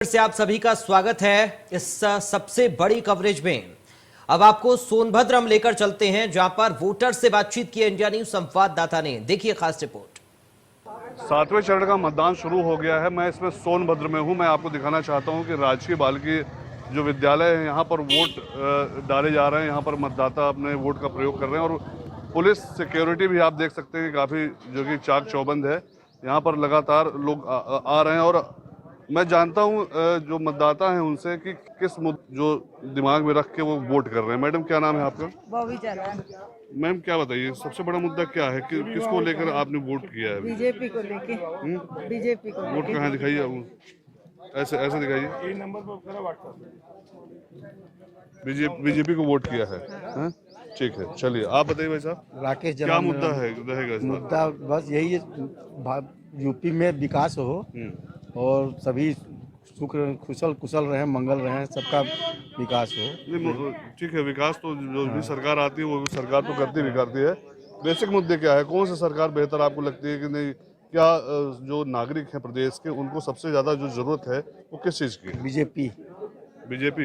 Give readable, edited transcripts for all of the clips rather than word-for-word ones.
से आप सभी का स्वागत है इस सबसे बड़ी कवरेज में। अब आपको सोनभद्र हम लेकर चलते हैं, जहां पर वोटर से बातचीत की इंडिया न्यूज संवाददाता ने। देखिए खास रिपोर्ट। 7वें चरण का मतदान शुरू हो गया है। मैं इसमें सोनभद्र में हूं। मैं आपको दिखाना चाहता हूं कि राजकीय बालिकी जो विद्यालय है, यहाँ पर वोट डाले जा रहे हैं। यहाँ पर मतदाता अपने वोट का प्रयोग कर रहे हैं और पुलिस सिक्योरिटी भी आप देख सकते हैं कि काफ़ी जो कि चाक चौबंद है। यहाँ पर लगातार लोग आ रहे हैं और मैं जानता हूं जो मतदाता हैं उनसे कि किस जो दिमाग में रख के वो वोट कर रहे हैं। मैडम, क्या नाम है आपका? बॉबी चरा। मैम, क्या बताइए, सबसे बड़ा मुद्दा क्या है कि किसको लेकर आपने वोट किया है? बीजेपी को लेके। बीजेपी को वोट कहाँ दिखाइए आप? ऐसे ऐसे दिखाइए। बीजेपी को वोट किया है। हाँ? ठीक है, चलिए आप बताइए भाई साहब, राकेश क्या मुद्दा है रहेगा इस बार? मुद्दा बस यही है, यूपी में विकास हो और सभी सुख कुशल कुशल रहे, मंगल रहे, सबका विकास हो। नहीं, ठीक है, विकास तो जो भी सरकार आती है वो सरकार तो करती है। बेसिक मुद्दे क्या है? कौन सी सरकार बेहतर आपको लगती है कि नहीं? क्या जो नागरिक हैं प्रदेश के, उनको सबसे ज्यादा जो जरूरत है वो किस चीज की है? बीजेपी।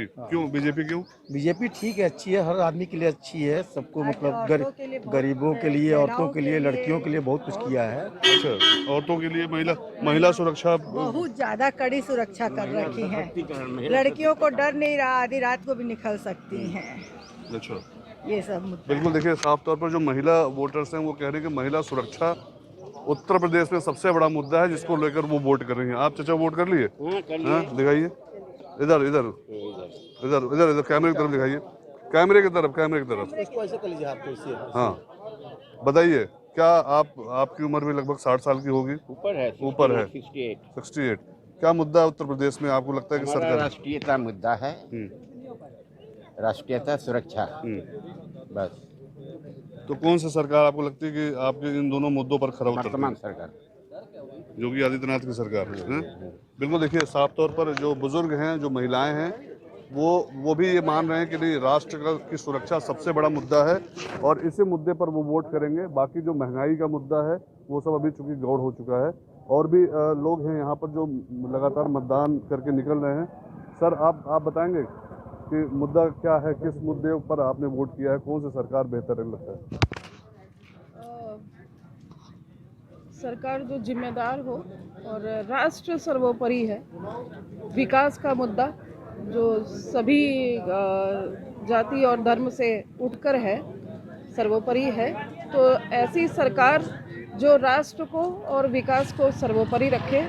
क्यों बीजेपी क्यों? बीजेपी ठीक है, अच्छी है, हर आदमी के लिए अच्छी है, सबको मतलब गरीबों के लिए, औरतों के लिए, लड़कियों के लिए बहुत कुछ किया है। अच्छा, औरतों के लिए महिला सुरक्षा बहुत ज्यादा कड़ी सुरक्षा कर रखी है। लड़कियों को डर नहीं रहा, आधी रात को भी निकल सकती हैं। अच्छा, ये सब मुद्दा। बिल्कुल। देखिए, साफ तौर पर जो महिला वोटर्स हैं वो कह रहे हैं कि महिला सुरक्षा उत्तर प्रदेश में सबसे बड़ा मुद्दा है, जिसको लेकर वो वोट कर रही हैं। आप चाचा वोट कर लिए? हाँ, दिखाइए। इधर इधर इधर इधर इधर कैमरे की तरफ दिखाइए। कैमरे की तरफ। इसको ऐसे कर लीजिए, आपको इससे। हाँ, बताइए, क्या आपकी उम्र भी लगभग 60 साल की होगी? ऊपर है 68। क्या मुद्दा है उत्तर प्रदेश में आपको लगता है कि सरकार? राष्ट्रीयता मुद्दा है। राष्ट्रीयता, सुरक्षा, बस। तो कौन सी सरकार आपको लगती है कि आपके इन दोनों मुद्दों पर खरा उतरती है? वर्तमान सरकार, योगी आदित्यनाथ की सरकार है। बिल्कुल। देखिए, साफ तौर पर जो बुजुर्ग हैं, जो महिलाएं हैं, वो भी ये मान रहे हैं कि नहीं, राष्ट्र की सुरक्षा सबसे बड़ा मुद्दा है और इसी मुद्दे पर वो वोट करेंगे। बाकी जो महंगाई का मुद्दा है वो सब अभी चूंकि गौड़ हो चुका है। और भी लोग हैं यहाँ पर जो लगातार मतदान करके निकल रहे हैं। सर, आप बताएंगे कि मुद्दा क्या है? किस मुद्दे पर आपने वोट किया है? कौन सी सरकार बेहतर लगता है? सरकार जो जिम्मेदार हो और राष्ट्र सर्वोपरि है। विकास का मुद्दा जो सभी जाति और धर्म से उठकर है, सर्वोपरि है। तो ऐसी सरकार जो राष्ट्र को और विकास को सर्वोपरि रखे,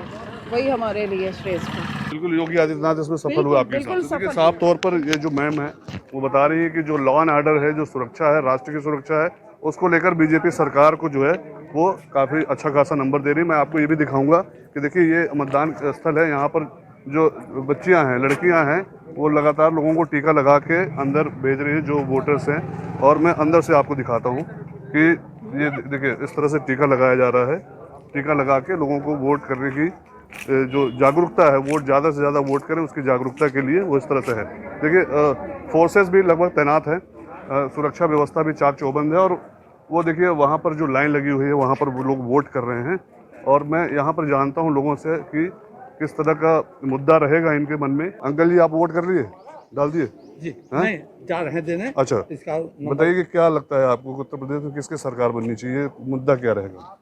वही हमारे लिए श्रेष्ठ है। बिल्कुल, योगी आदित्यनाथ इसमें सफल हुआ आपके हिसाब से? देखिए, साफ तौर पर ये जो मैम है वो बता रही है कि जो लॉ एंड ऑर्डर है, जो सुरक्षा है, राष्ट्र की सुरक्षा है, उसको लेकर बीजेपी सरकार को जो है वो काफ़ी अच्छा खासा नंबर दे रही है। मैं आपको ये भी दिखाऊंगा कि देखिए, ये मतदान स्थल है। यहाँ पर जो बच्चियाँ हैं, लड़कियाँ हैं, वो लगातार लोगों को टीका लगा के अंदर भेज रही है, जो वोटर्स हैं। और मैं अंदर से आपको दिखाता हूँ कि ये देखिए, इस तरह से टीका लगाया जा रहा है। टीका लगा के लोगों को वोट करने की जो जागरूकता है, वोट ज़्यादा से ज़्यादा वोट करें, उसकी जागरूकता के लिए वो इस तरह से है। देखिए, फोर्सेस भी लगभग तैनात हैं, सुरक्षा व्यवस्था भी चाक चौबंद है। और वो देखिए, वहाँ पर जो लाइन लगी हुई है, वहाँ पर वो लोग वोट कर रहे हैं। और मैं यहाँ पर जानता हूँ लोगों से कि किस तरह का मुद्दा रहेगा इनके मन में। अंकल जी, आप वोट कर लिए? डाल दिए? जी, नहीं, जा रहे देने। अच्छा, इसका बताइए कि क्या लगता है आपको, उत्तर प्रदेश में किसकी सरकार बननी चाहिए? मुद्दा क्या रहेगा?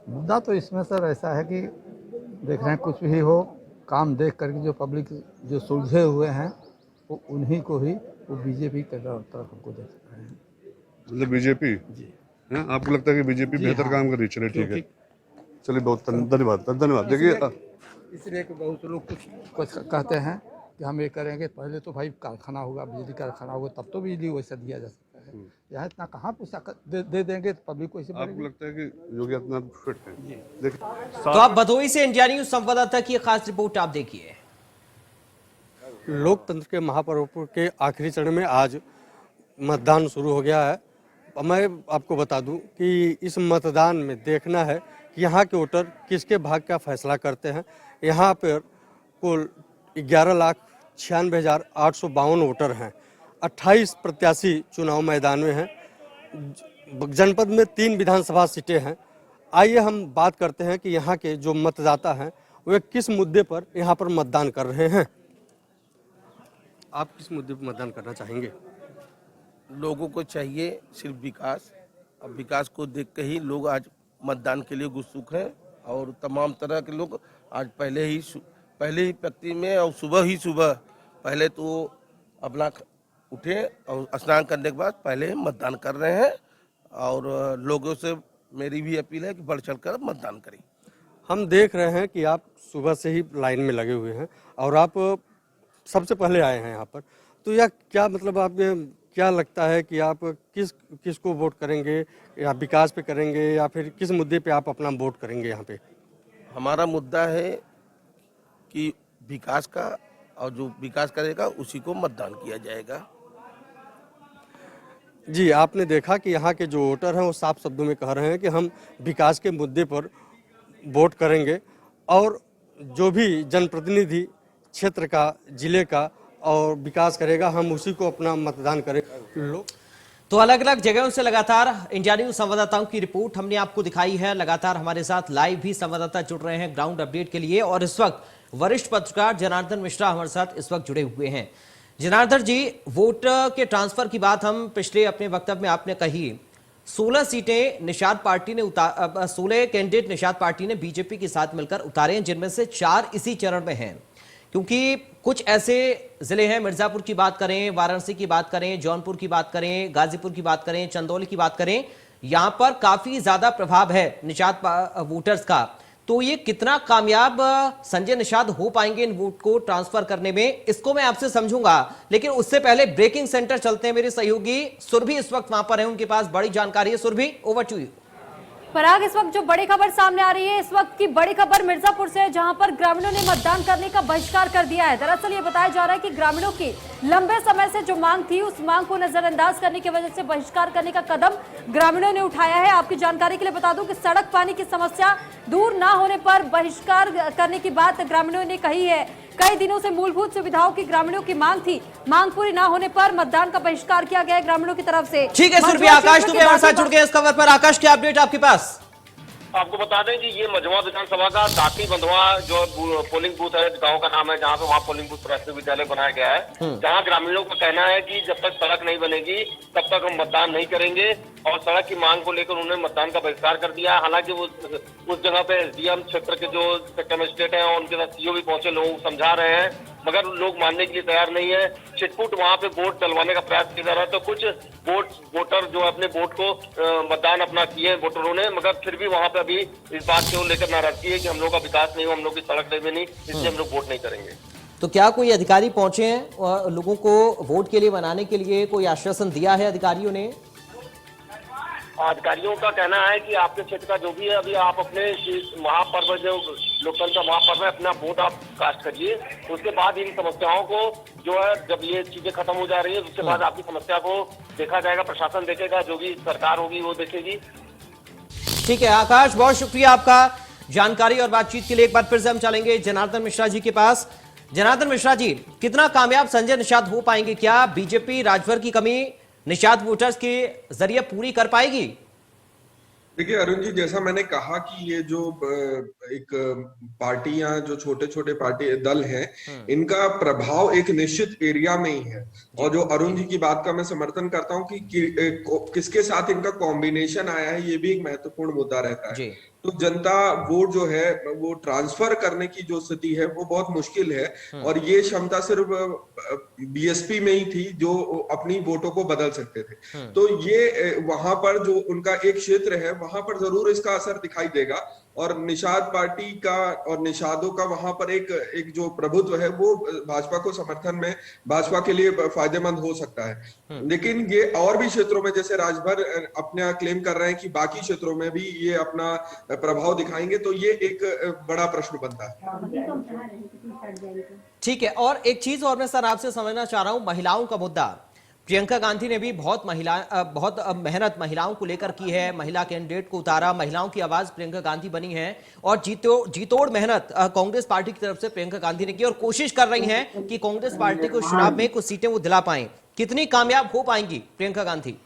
मुद्दा तो इसमें सर ऐसा है कि देख रहे हैं, कुछ भी हो, काम देख करके जो पब्लिक जो सुलझे हुए हैं वो उन्हीं को ही, वो बीजेपी की तरफ हमको देख रहे हैं। मतलब बीजेपी जी है? आपको लगता है कि बीजेपी बेहतर हाँ। काम कर रही? चलिए, ठीक है, चलिए, बहुत धन्यवाद। देखिए, इसलिए कि बहुत लोग कुछ कहते हैं कि हम ये करेंगे, पहले तो भाई कारखाना होगा, बिजली कारखाना होगा, तब तो बिजली वैसा दिया जा सकता है। यहाँ इतना कहाँ पैसा दे देंगे पब्लिक को? आपको लगता है कि योगी आदित्यनाथ फिट है? देखिए, तो आप भदोही से इंडिया न्यूज संवाददाता की खास रिपोर्ट आप देखिए। लोकतंत्र के महापर्व के आखिरी चरण में आज मतदान शुरू हो गया है। मैं आपको बता दूं कि इस मतदान में देखना है कि यहाँ के वोटर किसके भाग्य का फैसला करते हैं। यहाँ पर कुल 11,96,852 वोटर हैं। 28 प्रत्याशी चुनाव मैदान में हैं। जनपद में 3 विधानसभा सीटें हैं। आइए हम बात करते हैं कि यहाँ के जो मतदाता हैं वे किस मुद्दे पर यहाँ पर मतदान कर रहे हैं। आप किस मुद्दे पर मतदान करना चाहेंगे? लोगों को चाहिए सिर्फ विकास। अब विकास को देख के ही लोग आज मतदान के लिए उत्सुक हैं और तमाम तरह के लोग आज पहले ही पत्ती में और सुबह पहले तो अपना उठे और स्नान करने के बाद पहले मतदान कर रहे हैं और लोगों से मेरी भी अपील है कि बढ़ चढ़ कर मतदान करें। हम देख रहे हैं कि आप सुबह से ही लाइन में लगे हुए हैं और आप सबसे पहले आए हैं यहाँ पर, तो यह क्या मतलब आपके क्या लगता है कि आप किसको वोट करेंगे, या विकास पे करेंगे या फिर किस मुद्दे पे आप अपना वोट करेंगे यहाँ पे? हमारा मुद्दा है कि विकास का, और जो विकास करेगा उसी को मतदान किया जाएगा। जी, आपने देखा कि यहाँ के जो वोटर हैं वो साफ शब्दों में कह रहे हैं कि हम विकास के मुद्दे पर वोट करेंगे और जो भी जनप्रतिनिधि क्षेत्र का, जिले का और विकास करेगा हम उसी को अपना मतदान करें। तो अलग अलग जगहों से लगातार इंडिया न्यूज संवाददाताओं की रिपोर्ट हमने आपको दिखाई है। लगातार हमारे साथ लाइव भी संवाददाता जुड़ रहे हैं ग्राउंड अपडेट के लिए, और इस वक्त वरिष्ठ पत्रकार जनार्दन मिश्रा हमारे साथ इस वक्त जुड़े हुए हैं। जनार्दन जी, वोट के ट्रांसफर की बात हम पिछले अपने वक्तव्य में आपने कही, 16 सीटें निषाद पार्टी ने 16 कैंडिडेट निषाद पार्टी ने बीजेपी के साथ मिलकर उतारे हैं, जिनमें से 4 इसी चरण में हैं, क्योंकि कुछ ऐसे जिले हैं, मिर्जापुर की बात करें, वाराणसी की बात करें, जौनपुर की बात करें, गाजीपुर की बात करें, चंदौली की बात करें, यहां पर काफी ज्यादा प्रभाव है निषाद वोटर्स का। तो ये कितना कामयाब संजय निषाद हो पाएंगे इन वोट को ट्रांसफर करने में, इसको मैं आपसे समझूंगा, लेकिन उससे पहले ब्रेकिंग सेंटर चलते हैं। मेरे सहयोगी सुरभि इस वक्त वहां पर है, उनके पास बड़ी जानकारी है। Surabhi, over to you. Parag, इस वक्त जो बड़ी खबर सामने आ रही है, इस वक्त की बड़ी खबर मिर्जापुर से है, जहां पर ग्रामीणों ने मतदान करने का बहिष्कार कर दिया है। दरअसल ये बताया जा रहा है कि ग्रामीणों की लंबे समय से जो मांग थी, उस मांग को नजरअंदाज करने की वजह से बहिष्कार करने का कदम ग्रामीणों ने उठाया है। आपकी जानकारी के लिए बता दूं कि सड़क पानी की समस्या दूर न होने पर बहिष्कार करने की बात ग्रामीणों ने कही है। कई दिनों से मूलभूत सुविधाओं की ग्रामीणों की मांग थी, मांग पूरी न होने पर मतदान का बहिष्कार किया गया है ग्रामीणों की तरफ से। ठीक है सुरभि, आकाश तुम्हें हमारे साथ जुड़ गए इस खबर पर। आकाश, क्या अपडेट आपके पास? आपको बता दें कि ये मझवा विधानसभा का दाती बंधवा जो पोलिंग बूथ है, गांव का नाम है, जहां पे वहाँ पोलिंग बूथ प्राथमिक विद्यालय बनाया गया है, जहां ग्रामीणों का कहना है कि जब तक सड़क नहीं बनेगी तब तक हम मतदान नहीं करेंगे, और सड़क की मांग को लेकर उन्होंने मतदान का बहिष्कार कर दिया। हालांकि वो उस जगह पे एसडीएम क्षेत्र के जो सेक्टर मजिस्ट्रेट है और उनके साथ सीओ भी पहुंचे, लोग समझा रहे हैं, मगर लोग मानने के लिए तैयार नहीं है। छिटपुट वहां पे वोट डलवाने का प्रयास किया जा रहा है, तो कुछ वोटर जो अपने वोट को मतदान अपना किए वोटरों ने, मगर फिर भी वहां पे अभी इस बात को लेकर नाराजगी है कि हम लोग का विकास नहीं हो, हम लोग की सड़क नहीं बनी, इसलिए हम लोग वोट नहीं करेंगे। तो क्या कोई अधिकारी पहुंचे हैं और लोगों को वोट के लिए बनाने के लिए कोई आश्वासन दिया है अधिकारियों ने? अधिकारियों का कहना है कि आपके क्षेत्र का जो भी है, अभी आप अपने महापर्व जो लोकतंत्र महापर्व है, अपना वोट आप कास्ट करिए, उसके बाद इन समस्याओं को जो है, जब ये चीजें खत्म हो जा रही है उसके बाद आपकी समस्या को देखा जाएगा, प्रशासन देखेगा, जो भी सरकार होगी वो देखेगी। ठीक है आकाश, बहुत शुक्रिया आपका जानकारी और बातचीत के लिए। एक बार फिर से हम चलेंगे जनार्दन मिश्रा जी के पास। जनार्दन मिश्रा जी, कितना कामयाब संजय निषाद हो पाएंगे? क्या बीजेपी राजभर की कमी निषाद वोटर्स के जरिए पूरी कर पाएगी? देखिए अरुण जी, जैसा मैंने कहा कि ये जो एक पार्टियां, जो छोटे छोटे पार्टी दल हैं, इनका प्रभाव एक निश्चित एरिया में ही है। और जो अरुण जी की बात का मैं समर्थन करता हूं कि किसके साथ इनका कॉम्बिनेशन आया है, ये भी एक महत्वपूर्ण मुद्दा रहता है। तो जनता वोट जो है वो ट्रांसफर करने की जो स्थिति है वो बहुत मुश्किल है, और ये क्षमता सिर्फ बीएसपी में ही थी जो अपनी वोटों को बदल सकते थे। तो ये वहां पर जो उनका एक क्षेत्र है, वहां पर जरूर इसका असर दिखाई देगा, और निषाद पार्टी का और निषादों का वहां पर एक जो प्रभुत्व है वो भाजपा को समर्थन में, भाजपा के लिए फायदेमंद हो सकता है। लेकिन ये और भी क्षेत्रों में, जैसे राजभर अपना क्लेम कर रहे हैं कि बाकी क्षेत्रों में भी ये अपना प्रभाव दिखाएंगे, तो ये एक बड़ा प्रश्न बनता है। ठीक है, और एक चीज और मैं सर आपसे समझना चाह रहा हूं, महिलाओं का मुद्दा। प्रियंका गांधी ने भी बहुत मेहनत महिलाओं को लेकर की है, महिला कैंडिडेट को उतारा, महिलाओं की आवाज प्रियंका गांधी बनी है, और जीतोड़ मेहनत कांग्रेस पार्टी की तरफ से प्रियंका गांधी ने की, और कोशिश कर रही हैं कि कांग्रेस पार्टी को चुनाव में कुछ सीटें वो दिला पाएं। कितनी कामयाब हो पाएंगी प्रियंका गांधी?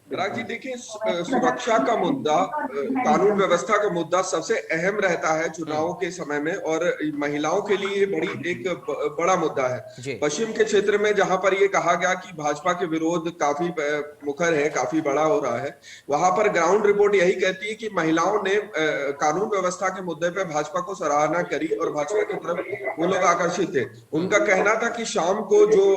राज जी देखिए, सुरक्षा का मुद्दा, कानून व्यवस्था का मुद्दा सबसे अहम रहता है चुनावों के समय में, और महिलाओं के लिए ये बड़ी एक बड़ा मुद्दा है। पश्चिम के क्षेत्र में जहां पर ये कहा गया कि भाजपा के विरोध काफी मुखर है, काफी बड़ा हो रहा है, वहां पर ग्राउंड रिपोर्ट यही कहती है कि महिलाओं ने कानून व्यवस्था के मुद्दे पे भाजपा को सराहना करी और भाजपा की तरफ वो लोग आकर्षित थे। उनका कहना था कि शाम को जो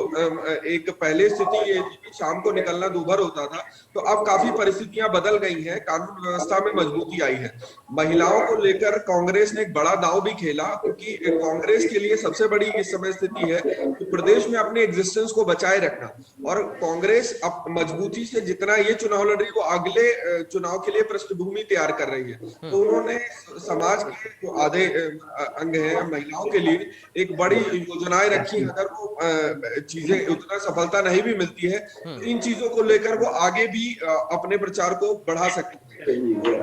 एक पहले स्थिति ये थी कि शाम को निकलना दूभर होता था, तो अब काफी परिस्थितियां बदल गई हैं, कानून व्यवस्था में मजबूती आई है। महिलाओं को लेकर कांग्रेस ने एक बड़ा दांव भी खेला, क्योंकि कांग्रेस के लिए सबसे बड़ी इस समय स्थिति है कि प्रदेश में अपने एग्जिस्टेंस को बचाए रखना, और कांग्रेस अब मजबूती से जितना ये चुनाव लड़ रही है वो अगले चुनाव के लिए पृष्ठभूमि तैयार कर रही है। तो उन्होंने समाज के जो आधे अंग हैं महिलाओं के लिए एक बड़ी योजनाएं रखी। अगर वो चीजें उतना सफलता नहीं भी मिलती है, इन चीजों को लेकर वो आगे भी अपने प्रचार को बढ़ा सकते हैं।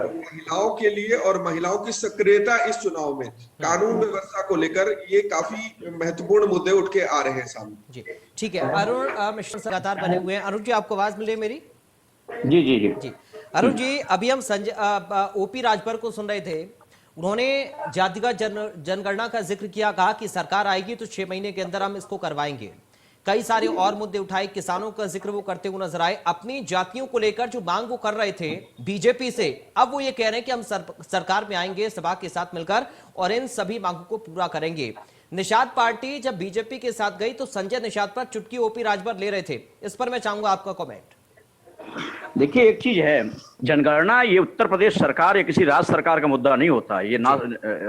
महिलाओं के लिए और महिलाओं की सक्रियता इस चुनाव में कानून व्यवस्था को लेकर ये काफी महत्वपूर्ण मुद्दे उठ के आ रहे हैं सामने। जी ठीक है। अरुण मिश्रा लगातार बने हुए हैं। अरुण जी, आपको आवाज मिल रही है मेरी? जी जी जी जी अरुण जी, अभी हम ओपी राजभर को सुन रहे थे। उन्होंने जातिगत जनगणना का जिक्र किया, कहा कि सरकार आएगी तो 6 महीने के अंदर हम इसको करवाएंगे। कई सारे और मुद्दे उठाए, किसानों का जिक्र वो करते हुए नजर आए। अपनी जातियों को लेकर जो मांग वो कर रहे थे बीजेपी से, अब वो ये कह रहे हैं कि हम सरकार में आएंगे सभा के साथ मिलकर और इन सभी मांगों को पूरा करेंगे। निषाद पार्टी जब बीजेपी के साथ गई तो संजय निषाद पर चुटकी ओपी राजभर ले रहे थे। इस पर मैं चाहूंगा आपका कमेंट। देखिए, एक चीज है, जनगणना ये उत्तर प्रदेश सरकार या किसी राज्य सरकार का मुद्दा नहीं होता है। ये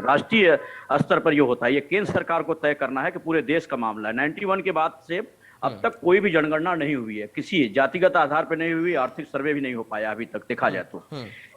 राष्ट्रीय स्तर पर ये होता है। ये केंद्र सरकार को तय करना है कि पूरे देश का मामला है। 91 के बाद से अब तक कोई भी जनगणना नहीं हुई है, किसी जातिगत आधार पर नहीं हुई, आर्थिक सर्वे भी नहीं हो पाया अभी तक देखा जाए तो।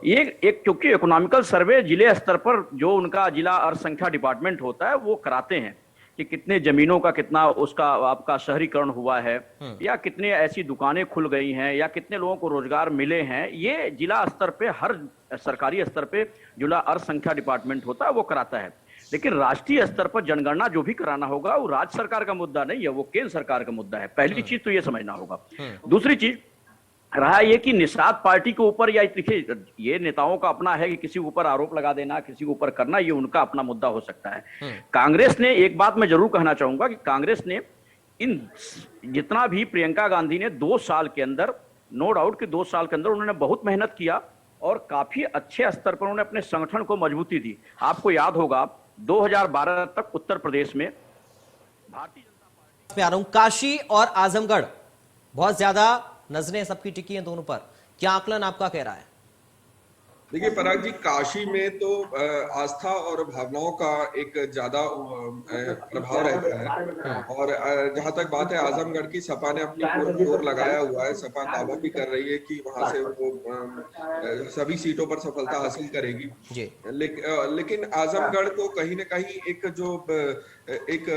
ये एक क्योंकि इकोनॉमिकल सर्वे जिले स्तर पर जो उनका जिला अल्पसंख्यक डिपार्टमेंट होता है वो कराते हैं कि कितने जमीनों का कितना उसका आपका शहरीकरण हुआ है, या कितने ऐसी दुकानें खुल गई हैं, या कितने लोगों को रोजगार मिले हैं। ये जिला स्तर पे, हर सरकारी स्तर पे जिला अल्पसंख्यक डिपार्टमेंट होता है वो कराता है। लेकिन राष्ट्रीय स्तर पर जनगणना जो भी कराना होगा वो राज्य सरकार का मुद्दा नहीं है, वो केंद्र सरकार का मुद्दा है। पहली चीज तो ये समझना होगा। दूसरी चीज रहा ये कि निषाद पार्टी के ऊपर, या देखिए ये नेताओं का अपना है कि किसी के ऊपर आरोप लगा देना, किसी के ऊपर करना, ये उनका अपना मुद्दा हो सकता है। कांग्रेस ने, एक बात मैं जरूर कहना चाहूंगा कि कांग्रेस ने इन जितना भी प्रियंका गांधी ने 2 साल के अंदर, नो डाउट कि 2 साल के अंदर उन्होंने बहुत मेहनत किया और काफी अच्छे स्तर पर उन्होंने अपने संगठन को मजबूती दी। आपको याद होगा 2012 तक उत्तर प्रदेश में भारतीय जनता पार्टी, मैं आ रहा हूं, काशी और आजमगढ़ बहुत ज्यादा नजरें सबकी टिकी हैं दोनों पर। क्या आकलन आपका कह रहा है? देखिए पराग जी, काशी में तो आस्था और भावनाओं का एक ज्यादा प्रभाव रहता है, और जहां तक बात है आजमगढ़ की, सपा ने अपनी पूरा जोर लगाया हुआ है। सपा दावा भी कर रही है कि वहां से वो सभी सीटों पर सफलता हासिल करेगी। लेकिन आजमगढ़ को कहीं ना कहीं एक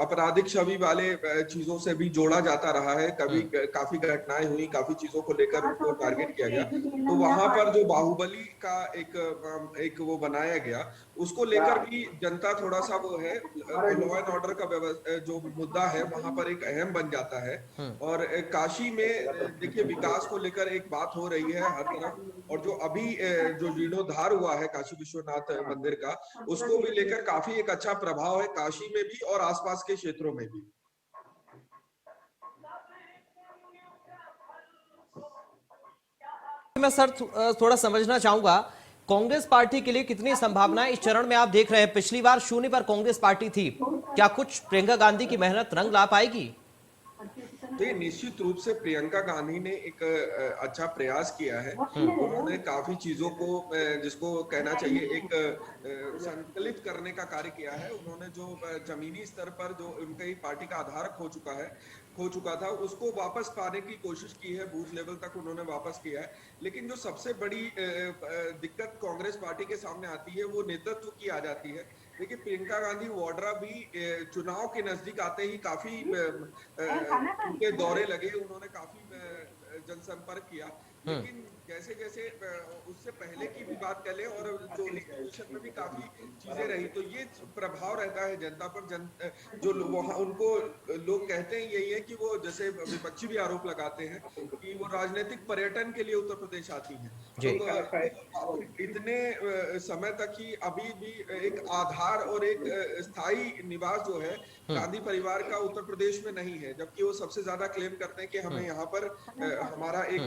आपराधिक छवि वाले चीजों से भी जोड़ा जाता रहा है। कभी काफी घटनाएं हुई, काफी चीजों को लेकर उनको टारगेट किया गया। तो वहां पर जो बाहुबली का एक वो बनाया गया, उसको लेकर भी जनता थोड़ा सा वो है, लॉ एंड ऑर्डर का जो मुद्दा है वहां पर एक अहम बन जाता है। और काशी में देखिए विकास को लेकर एक बात हो रही है हर तरफ, और जो अभी जो जीर्णोद्धार हुआ है काशी विश्वनाथ मंदिर का, उसको भी लेकर काफी एक अच्छा प्रभाव है काशी में भी और आसपास के क्षेत्रों में भी। मैं सर थोड़ा समझना चाहूंगा, कांग्रेस पार्टी के लिए कितनी संभावनाएं इस चरण में आप देख रहे हैं? पिछली बार शून्य पर कांग्रेस पार्टी थी, क्या कुछ प्रियंका गांधी की मेहनत रंग ला पाएगी? तो ये निश्चित रूप से प्रियंका गांधी ने एक अच्छा प्रयास किया है। उन्होंने काफी चीजों को, जिसको कहना चाहिए, एक संकलित करने का कार्य किया है। उन्होंने जो जमीनी स्तर पर जो उनकी पार्टी का आधार खो चुका था, उसको वापस पाने की कोशिश की है। बूथ लेवल तक उन्होंने वापस किया है। लेकिन जो सबसे बड़ी दिक्कत कांग्रेस पार्टी के सामने आती है वो नेतृत्व की आ जाती है। देखिए प्रियंका गांधी वाड्रा भी चुनाव के नजदीक आते ही काफी उनके दौरे लगे, उन्होंने काफी जनसंपर्क किया। लेकिन जैसे जैसे उससे पहले की भी बात कर लें और जो इंस्टीट्यूशन में भी काफी चीजें रही, तो ये प्रभाव रहता है जनता पर। जो वहाँ उनको लोग कहते हैं यही है कि वो, जैसे विपक्षी भी आरोप लगाते हैं कि वो राजनीतिक पर्यटन के लिए उत्तर प्रदेश आती है। तो इतने समय तक ही अभी भी एक आधार और एक स्थायी निवास जो है गांधी परिवार का उत्तर प्रदेश में नहीं है, जबकि वो सबसे ज्यादा क्लेम करते हैं कि हमें यहाँ पर हमारा एक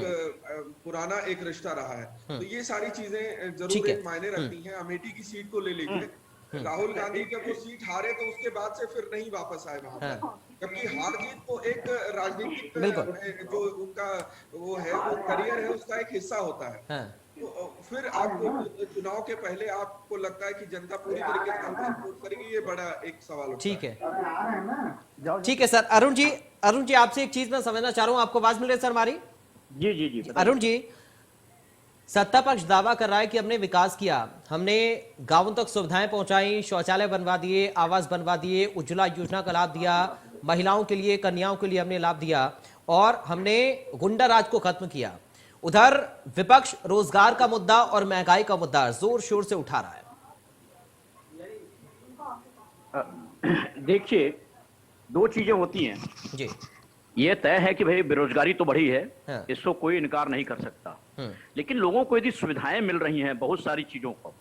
पुराना एक रिश्ता रहा है। तो ये सारी चीजें जरूर एक मायने रखती हैं। अमेठी की सीट को ले लीजिए, राहुल गांधी जब वो सीट हारे तो उसके बाद से फिर नहीं वापस आए वहां पर, जबकि हार जीत तो एक राजनीतिक जो उनका वो है, वो करियर है, उसका एक हिस्सा होता है। तो फिर आपको चुनाव के पहले आपको लगता है कि जनता पूरी तरीके से हमको सपोर्ट करेगी, ये बड़ा एक सवाल होता है। ठीक है सर। अरुण जी आपसे एक चीज मैं समझना चाह रहा हूँ, आपको आवाज मिल रही है सर हमारी? जी अरुण जी, सत्ता पक्ष दावा कर रहा है कि हमने विकास किया, हमने गांवों तक सुविधाएं पहुंचाई, शौचालय बनवा दिए, आवास बनवा दिए, उज्ज्वला योजना का लाभ दिया, महिलाओं के लिए, कन्याओं के लिए हमने लाभ दिया और हमने गुंडा राज को खत्म किया। उधर विपक्ष रोजगार का मुद्दा और महंगाई का मुद्दा जोर शोर से उठा रहा है। देखिए, दो चीजें होती हैं जी। ये तय है कि भाई बेरोजगारी तो बढ़ी है, इसको कोई इनकार नहीं कर सकता, लेकिन लोगों को यदि सुविधाएं मिल रही हैं बहुत सारी चीजों को,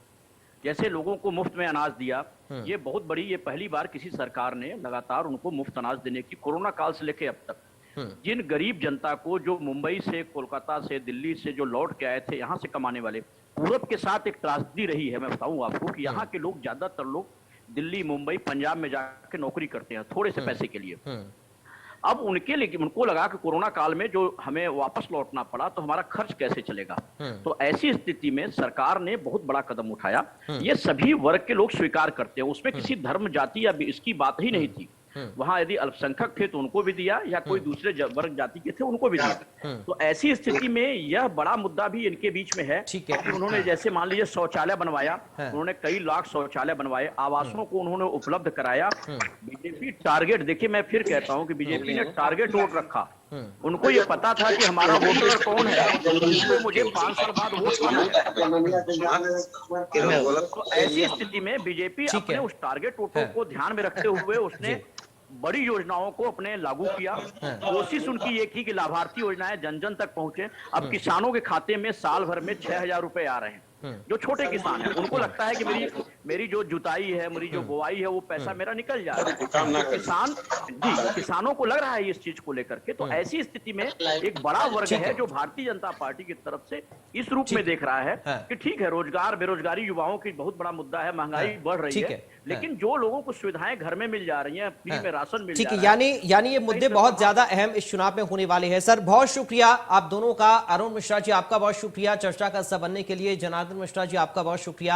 जैसे लोगों को मुफ्त में अनाज दिया, ये बहुत बड़ी, ये पहली बार किसी सरकार ने लगातार उनको मुफ्त अनाज देने की, कोरोना काल से लेकर अब तक। जिन गरीब जनता को जो मुंबई से, कोलकाता से, दिल्ली से जो लौट के आए थे यहाँ से कमाने वाले, पूरब के साथ एक त्रासदी रही है। मैं बताऊं आपको कि यहाँ के लोग, ज्यादातर लोग दिल्ली, मुंबई, पंजाब में जाकर नौकरी करते हैं थोड़े से पैसे के लिए। अब उनको लगा कि कोरोना काल में जो हमें वापस लौटना पड़ा तो हमारा खर्च कैसे चलेगा। तो ऐसी स्थिति में सरकार ने बहुत बड़ा कदम उठाया। ये सभी वर्ग के लोग स्वीकार करते हैं, उसमें किसी धर्म, जाति या इसकी बात ही नहीं थी। वहां यदि अल्पसंख्यक थे तो उनको भी दिया, या कोई दूसरे वर्ग जाति के थे उनको भी दिया। तो ऐसी स्थिति में यह बड़ा मुद्दा भी इनके बीच में है कि उन्होंने, जैसे मान लीजिए शौचालय बनवाया, उन्होंने कई लाख शौचालय बनवाए, आवासों को उन्होंने उपलब्ध कराया। बीजेपी टारगेट, देखिए मैं फिर कहता हूं कि बीजेपी ने टारगेट वोट रखा। उनको ये पता था कि हमारा वोटर कौन है, तो मुझे 5 साल बाद वोट पाना है। तो ऐसी स्थिति में बीजेपी अपने उस टारगेट वोटों को ध्यान में रखते हुए उसने बड़ी योजनाओं को अपने लागू किया। कोशिश उनकी ये की कि लाभार्थी योजनाएं जन जन तक पहुंचे। अब किसानों के खाते में साल भर में 6,000 रुपए आ रहे हैं। जो छोटे किसान हैं उनको लगता है कि मेरी जो जुताई है, मेरी जो बुआई है, वो पैसा मेरा निकल जा रहा है। किसानों को लग रहा है इस चीज को लेकर के। तो ऐसी स्थिति में एक बड़ा वर्ग है जो भारतीय जनता पार्टी की तरफ से इस रूप में देख रहा है कि ठीक है, रोजगार, बेरोजगारी युवाओं की बहुत बड़ा मुद्दा है, महंगाई बढ़ रही है, लेकिन जो लोगों को सुविधाएं घर में मिल जा रही हैं, फ्री में राशन मिल जा रहा है, यानी ये मुद्दे बहुत ज्यादा अहम इस चुनाव में होने वाले हैं। सर बहुत शुक्रिया आप दोनों का। अरुण मिश्रा जी आपका बहुत शुक्रिया चर्चा का हिस्सा बनने के लिए। जनार्दन मिश्रा जी आपका बहुत शुक्रिया।